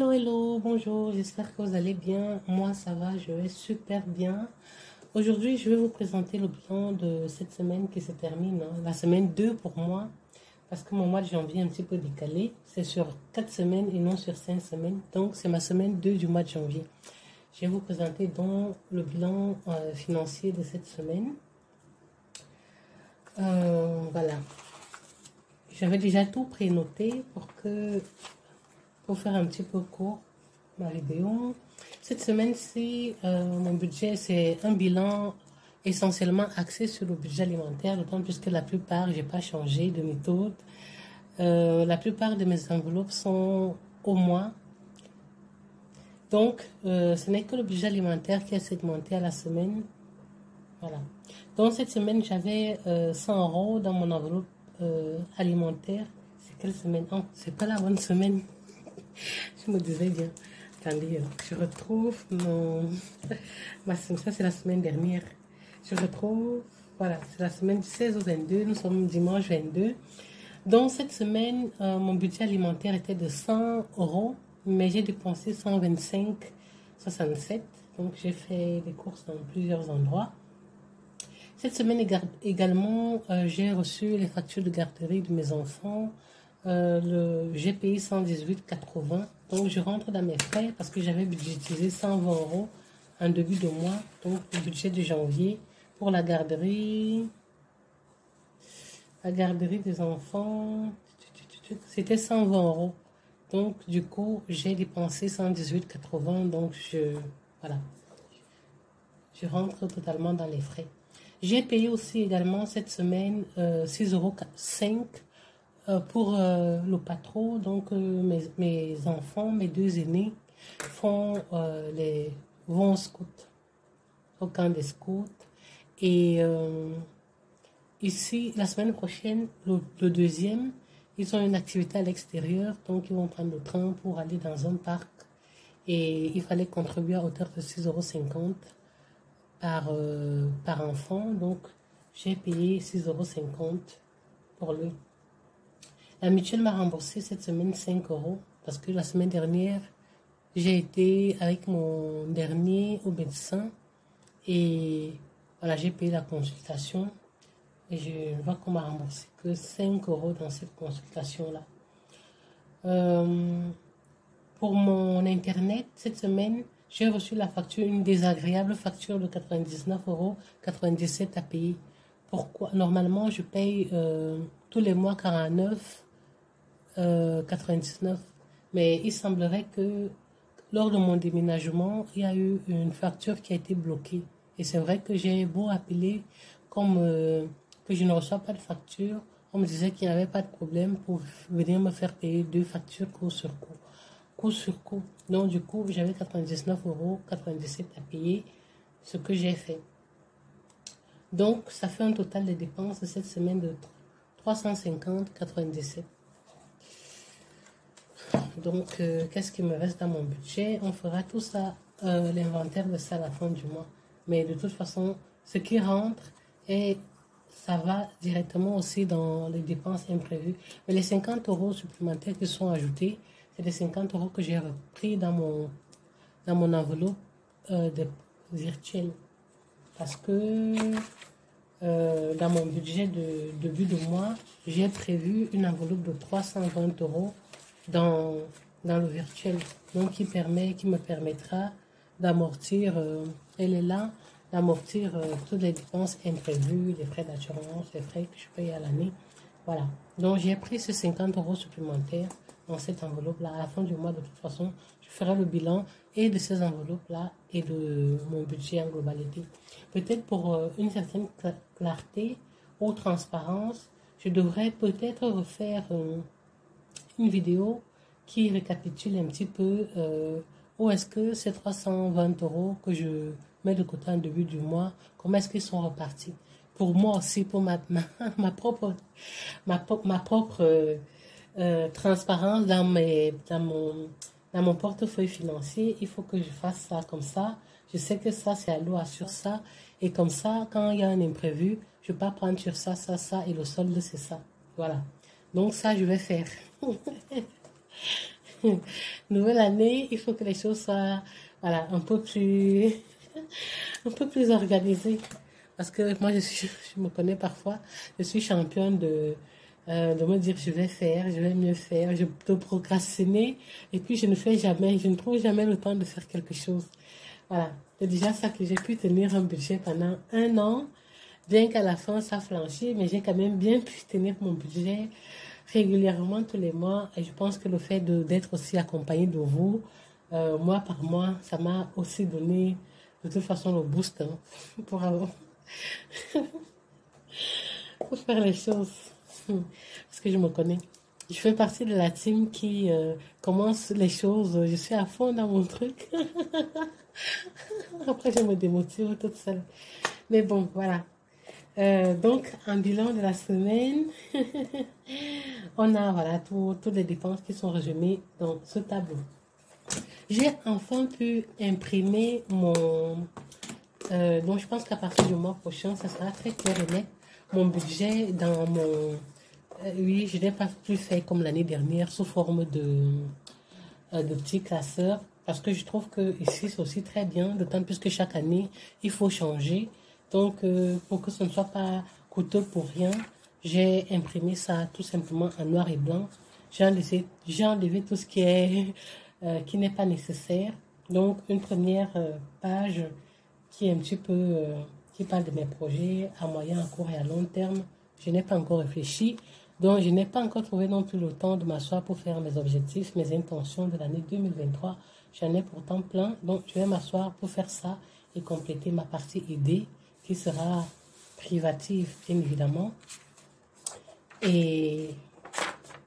Hello, hello, bonjour, j'espère que vous allez bien. Moi, ça va, je vais super bien. Aujourd'hui, je vais vous présenter le bilan de cette semaine qui se termine, hein. La semaine 2 pour moi, parce que mon mois de janvier est un petit peu décalé. C'est sur 4 semaines et non sur 5 semaines. Donc, c'est ma semaine 2 du mois de janvier. Je vais vous présenter donc le bilan financier de cette semaine. Voilà. J'avais déjà tout prénoté pour faire un petit peu court ma vidéo. Cette semaine-ci, mon budget, c'est un bilan essentiellement axé sur le budget alimentaire, d'autant plus que la plupart, j'ai pas changé de méthode. La plupart de mes enveloppes sont au mois. Donc, ce n'est que le budget alimentaire qui est segmenté à la semaine. Voilà. Donc, cette semaine, j'avais 100 € dans mon enveloppe alimentaire. C'est quelle semaine? Oh, c'est pas la bonne semaine. Je me disais bien. Attendez, je retrouve mon... Ça, c'est la semaine dernière. Je retrouve... Voilà, c'est la semaine du 16 au 22. Nous sommes dimanche 22. Donc, cette semaine, mon budget alimentaire était de 100 €, mais j'ai dépensé 125,67 €. Donc, j'ai fait des courses dans plusieurs endroits. Cette semaine également, j'ai reçu les factures de garderie de mes enfants. J'ai payé 118,80 €. Donc, je rentre dans mes frais parce que j'avais budgétisé 120 € en début de mois. Donc, le budget de janvier pour la garderie des enfants, c'était 120 €. Donc, du coup, j'ai dépensé 118,80 €. Donc, voilà, je rentre totalement dans les frais. J'ai payé aussi également cette semaine 6,05 € pour le patron. Donc, mes enfants, mes deux aînés, vont au scout, au camp des scouts. Et ici, la semaine prochaine, le deuxième, ils ont une activité à l'extérieur. Donc, ils vont prendre le train pour aller dans un parc. Et il fallait contribuer à hauteur de 6,50 € par enfant. Donc, j'ai payé 6,50 € pour lui. La mutuelle m'a remboursé cette semaine 5 € parce que la semaine dernière, j'ai été avec mon dernier au médecin et voilà, j'ai payé la consultation et je vois qu'on m'a remboursé que 5 € dans cette consultation-là. Pour mon internet, cette semaine, j'ai reçu une désagréable facture de 99,97 € à payer. Pourquoi? Normalement, je paye tous les mois 49,99 €. Mais il semblerait que lors de mon déménagement, il y a eu une facture qui a été bloquée. Et c'est vrai que j'ai beau appeler comme que je ne reçois pas de facture. On me disait qu'il n'y avait pas de problème pour venir me faire payer deux factures coup sur coup. Coup sur coup. Donc du coup, j'avais 99,97 € à payer, ce que j'ai fait. Donc, ça fait un total de dépenses de cette semaine de 350,97 €. Donc, qu'est-ce qui me reste dans mon budget? On fera tout ça, l'inventaire de ça à la fin du mois. Mais de toute façon, ce qui rentre, et ça va directement aussi dans les dépenses imprévues. Mais les 50 € supplémentaires qui sont ajoutés, c'est les 50 € que j'ai repris dans mon enveloppe virtuelle. Parce que dans mon budget de début de mois, j'ai prévu une enveloppe de 320 € dans le virtuel. Donc, qui me permettra d'amortir, elle est là, d'amortir toutes les dépenses imprévues, les frais d'assurance, les frais que je paye à l'année. Voilà. Donc, j'ai pris ces 50 € supplémentaires dans cette enveloppe-là. À la fin du mois, de toute façon, je ferai le bilan et de ces enveloppes-là et de mon budget en globalité. Peut-être pour une certaine clarté ou transparence, je devrais peut-être refaire une vidéo qui récapitule un petit peu où est-ce que ces 320 € que je mets de côté en début du mois, comment est-ce qu'ils sont repartis. Pour moi aussi, pour ma propre transparence dans mon portefeuille financier, il faut que je fasse ça comme ça. Je sais que ça, c'est à l'eau sur ça. Et comme ça, quand il y a un imprévu, je ne vais pas prendre sur ça, et le solde, c'est ça. Voilà. Donc ça, je vais faire. Nouvelle année, il faut que les choses soient, voilà, un peu plus organisées. Parce que moi, je me connais parfois, je suis championne de me dire je vais faire, je vais mieux faire, je peux procrastiner et puis je ne fais jamais, je ne trouve jamais le temps de faire quelque chose. Voilà, c'est déjà ça que j'ai pu tenir un budget pendant 1 an, bien qu'à la fin ça flanchit, mais j'ai quand même bien pu tenir mon budget régulièrement tous les mois et je pense que le fait d'être aussi accompagnée de vous, mois par mois, ça m'a aussi donné de toute façon le boost hein, pour avoir pour faire les choses. Parce que je me connais. Je fais partie de la team qui commence les choses. Je suis à fond dans mon truc. Après, je me démotive toute seule. Mais bon, voilà. Donc, en bilan de la semaine, on a voilà, toutes les dépenses qui sont résumées dans ce tableau. J'ai enfin pu imprimer mon... donc, je pense qu'à partir du mois prochain, ça sera très clair et net. Mon budget dans mon... oui, je n'ai pas pu faire comme l'année dernière sous forme de petits classeurs parce que je trouve que ici c'est aussi très bien, d'autant plus que chaque année il faut changer. Donc, pour que ce ne soit pas coûteux pour rien, j'ai imprimé ça tout simplement en noir et blanc. J'ai enlevé tout ce qui n'est pas nécessaire. Donc, une première page qui est un petit peu, qui parle de mes projets à moyen, à court et à long terme. Je n'ai pas encore réfléchi. Donc, je n'ai pas encore trouvé non plus le temps de m'asseoir pour faire mes objectifs, mes intentions de l'année 2023. J'en ai pourtant plein. Donc, je vais m'asseoir pour faire ça et compléter ma partie idée qui sera privative, bien évidemment. Et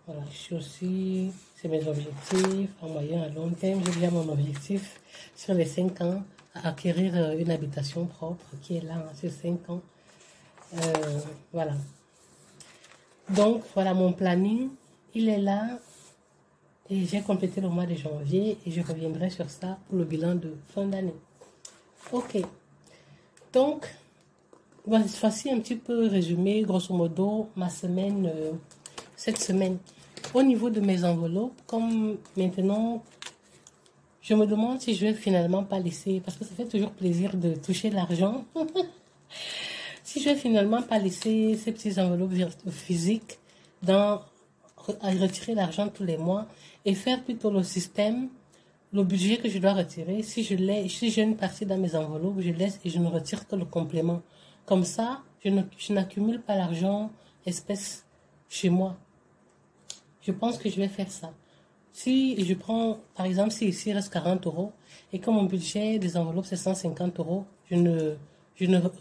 voilà, je suis aussi, c'est mes objectifs à moyen, à long terme. J'ai bien mon objectif sur les 5 ans, à acquérir une habitation propre qui est là sur 5 ans. Voilà. Donc, voilà mon planning. Il est là. Et j'ai complété le mois de janvier. Et je reviendrai sur ça pour le bilan de fin d'année. Ok. Donc, voici un petit peu résumé, grosso modo, ma semaine, cette semaine. Au niveau de mes enveloppes, comme maintenant, je me demande si je vais finalement pas laisser, parce que ça fait toujours plaisir de toucher l'argent. Si je vais finalement pas laisser ces petites enveloppes physiques à retirer l'argent tous les mois et faire plutôt le système, le budget que je dois retirer. Si j'ai une partie dans mes enveloppes, je laisse et je ne retire que le complément. Comme ça, je n'accumule pas l'argent espèce chez moi. Je pense que je vais faire ça. Si je prends, par exemple, si ici il reste 40 euros et que mon budget des enveloppes c'est 150 euros, je ne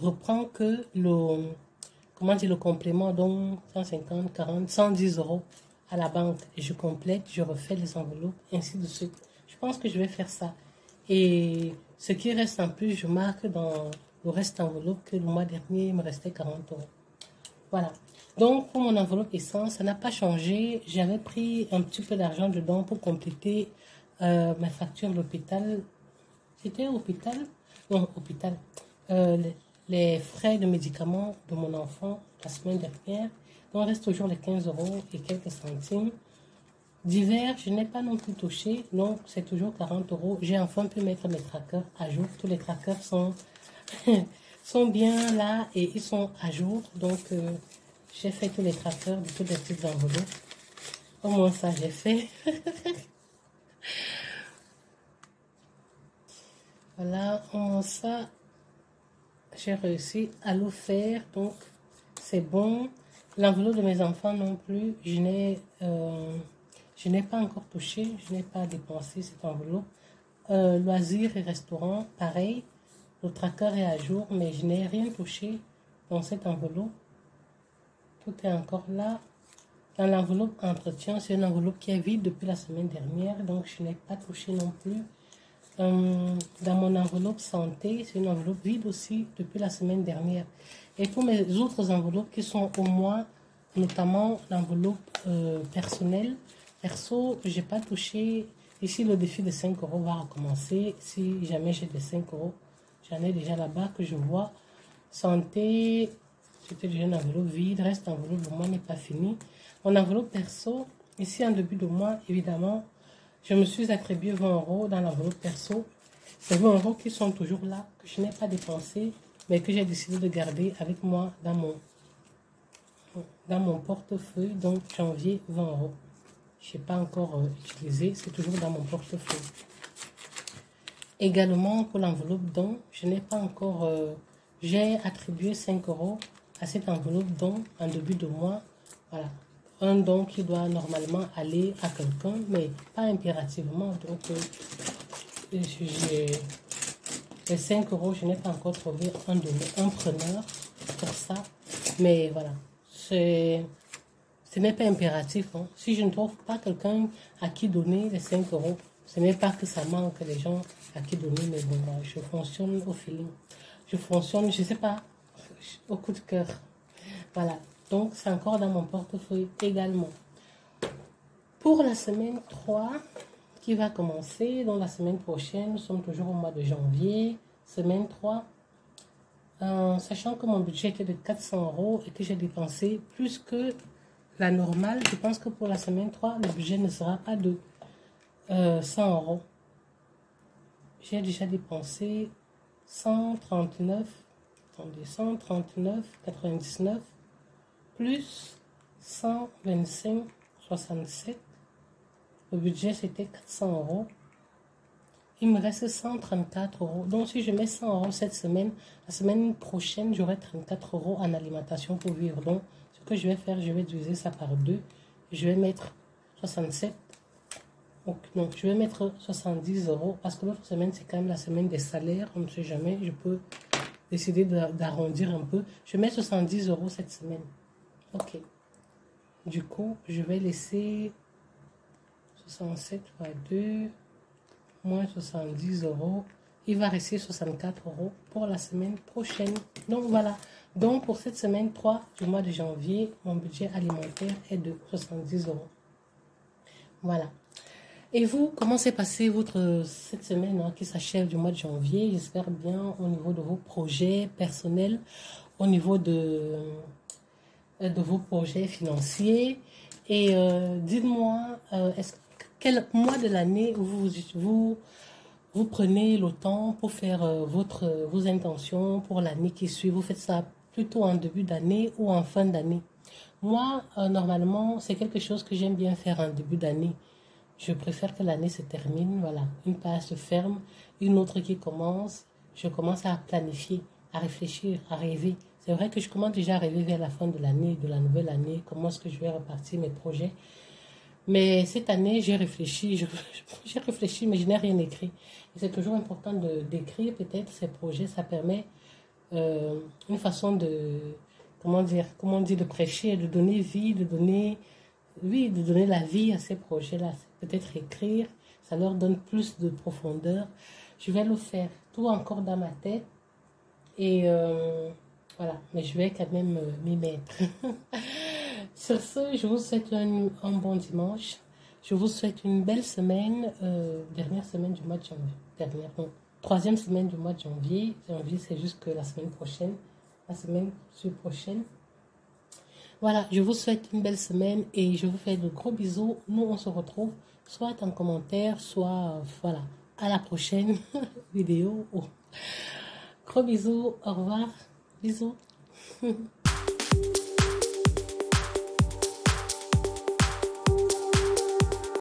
reprends que le complément, donc 150, 40, 110 euros à la banque. Et je complète, je refais les enveloppes, ainsi de suite. Je pense que je vais faire ça. Et ce qui reste en plus, je marque dans le reste enveloppe que le mois dernier, il me restait 40 euros. Voilà. Donc, pour mon enveloppe essence, ça n'a pas changé. J'avais pris un petit peu d'argent dedans pour compléter ma facture d'hôpital. C'était hôpital? Non, hôpital. Les frais de médicaments de mon enfant la semaine dernière. Donc, il reste toujours les 15 euros et quelques centimes. Divers, je n'ai pas non plus touché. Donc, c'est toujours 40 euros. J'ai enfin pu mettre mes trackers à jour. Tous les trackers sont, sont bien là et ils sont à jour. Donc, j'ai fait tous les trackers de toutes les petites enveloppes. Au moins, ça, j'ai fait. Voilà, au moins ça, j'ai réussi à le faire. Donc, c'est bon. L'enveloppe de mes enfants non plus, je n'ai pas encore touché. Je n'ai pas dépensé cette enveloppe. Loisirs et restaurants, pareil. Le tracker est à jour, mais je n'ai rien touché dans cette enveloppe. Tout est encore là. Dans l'enveloppe entretien, c'est une enveloppe qui est vide depuis la semaine dernière, donc je n'ai pas touché non plus. Dans mon enveloppe santé, c'est une enveloppe vide aussi depuis la semaine dernière. Et pour mes autres enveloppes qui sont au moins, notamment l'enveloppe personnelle, perso, je n'ai pas touché. Ici, le défi de 5 euros va recommencer. Si jamais j'ai des 5 euros, j'en ai déjà là-bas que je vois. Santé, c'était déjà une enveloppe vide. Reste enveloppe de moi n'est pas fini. Mon enveloppe perso, ici en début de mois, évidemment, Je me suis attribué 20 euros dans l'enveloppe perso. C'est 20 euros qui sont toujours là, que je n'ai pas dépensé, mais que j'ai décidé de garder avec moi dans mon portefeuille. Donc, janvier, 20 euros. Je n'ai pas encore utilisé, c'est toujours dans mon portefeuille. Également, pour l'enveloppe don, je n'ai pas encore... j'ai attribué 5 euros à cette enveloppe don en début de mois. Voilà. Un don qui doit normalement aller à quelqu'un, mais pas impérativement. Donc, les 5 euros, je n'ai pas encore trouvé un preneur pour ça. Mais voilà, ce n'est pas impératif. Hein. Si je ne trouve pas quelqu'un à qui donner les 5 euros, ce n'est pas que ça manque les gens à qui donner, mais bon, je fonctionne au feeling. Je fonctionne, je ne sais pas, au coup de cœur. Voilà, donc c'est encore dans mon portefeuille également. Pour la semaine 3, qui va commencer, dans la semaine prochaine, nous sommes toujours au mois de janvier, semaine 3, sachant que mon budget était de 400 euros et que j'ai dépensé plus que la normale, je pense que pour la semaine 3, le budget ne sera pas de 100 euros. J'ai déjà dépensé 139, attendez, 139,99 plus 125,67. Le budget c'était 400 euros. Il me reste 134 euros. Donc si je mets 100 euros cette semaine, la semaine prochaine j'aurai 34 euros en alimentation pour vivre. Donc ce que je vais faire, je vais diviser ça par 2. Je vais mettre 67. Donc, non, je vais mettre 70 euros parce que l'autre semaine, c'est quand même la semaine des salaires. On ne sait jamais, je peux décider d'arrondir un peu. Je mets 70 euros cette semaine. Ok. Du coup, je vais laisser 67 fois 2 moins 70 euros. Il va rester 64 euros pour la semaine prochaine. Donc voilà. Donc pour cette semaine 3 du mois de janvier, mon budget alimentaire est de 70 euros. Voilà. Et vous, comment s'est passé cette semaine qui s'achève du mois de janvier? J'espère bien au niveau de vos projets personnels, au niveau de vos projets financiers. Et dites-moi, quel mois de l'année vous prenez le temps pour faire vos intentions pour l'année qui suit? Vous faites ça plutôt en début d'année ou en fin d'année? Moi, normalement, c'est quelque chose que j'aime bien faire en début d'année. Je préfère que l'année se termine, voilà. Une page se ferme, une autre qui commence. Je commence à planifier, à réfléchir, à rêver. C'est vrai que je commence déjà à rêver vers la fin de l'année, de la nouvelle année, comment est-ce que je vais repartir mes projets. Mais cette année, j'ai réfléchi, j'ai réfléchi, mais je n'ai rien écrit. Et c'est toujours important d'écrire peut-être ces projets. Ça permet une façon de, comment on dit, de prêcher, de donner vie, de donner la vie à ces projets-là. Peut-être écrire, ça leur donne plus de profondeur. Je vais le faire tout encore dans ma tête. Et voilà, mais je vais quand même m'y mettre. Sur ce, je vous souhaite un bon dimanche. Je vous souhaite une belle semaine, dernière semaine du mois de janvier. Troisième semaine du mois de janvier. Janvier, c'est jusque la semaine prochaine. La semaine prochaine. Voilà, je vous souhaite une belle semaine et je vous fais de gros bisous. Nous, on se retrouve soit en commentaire, soit, voilà, à la prochaine vidéo. Gros bisous, au revoir, bisous.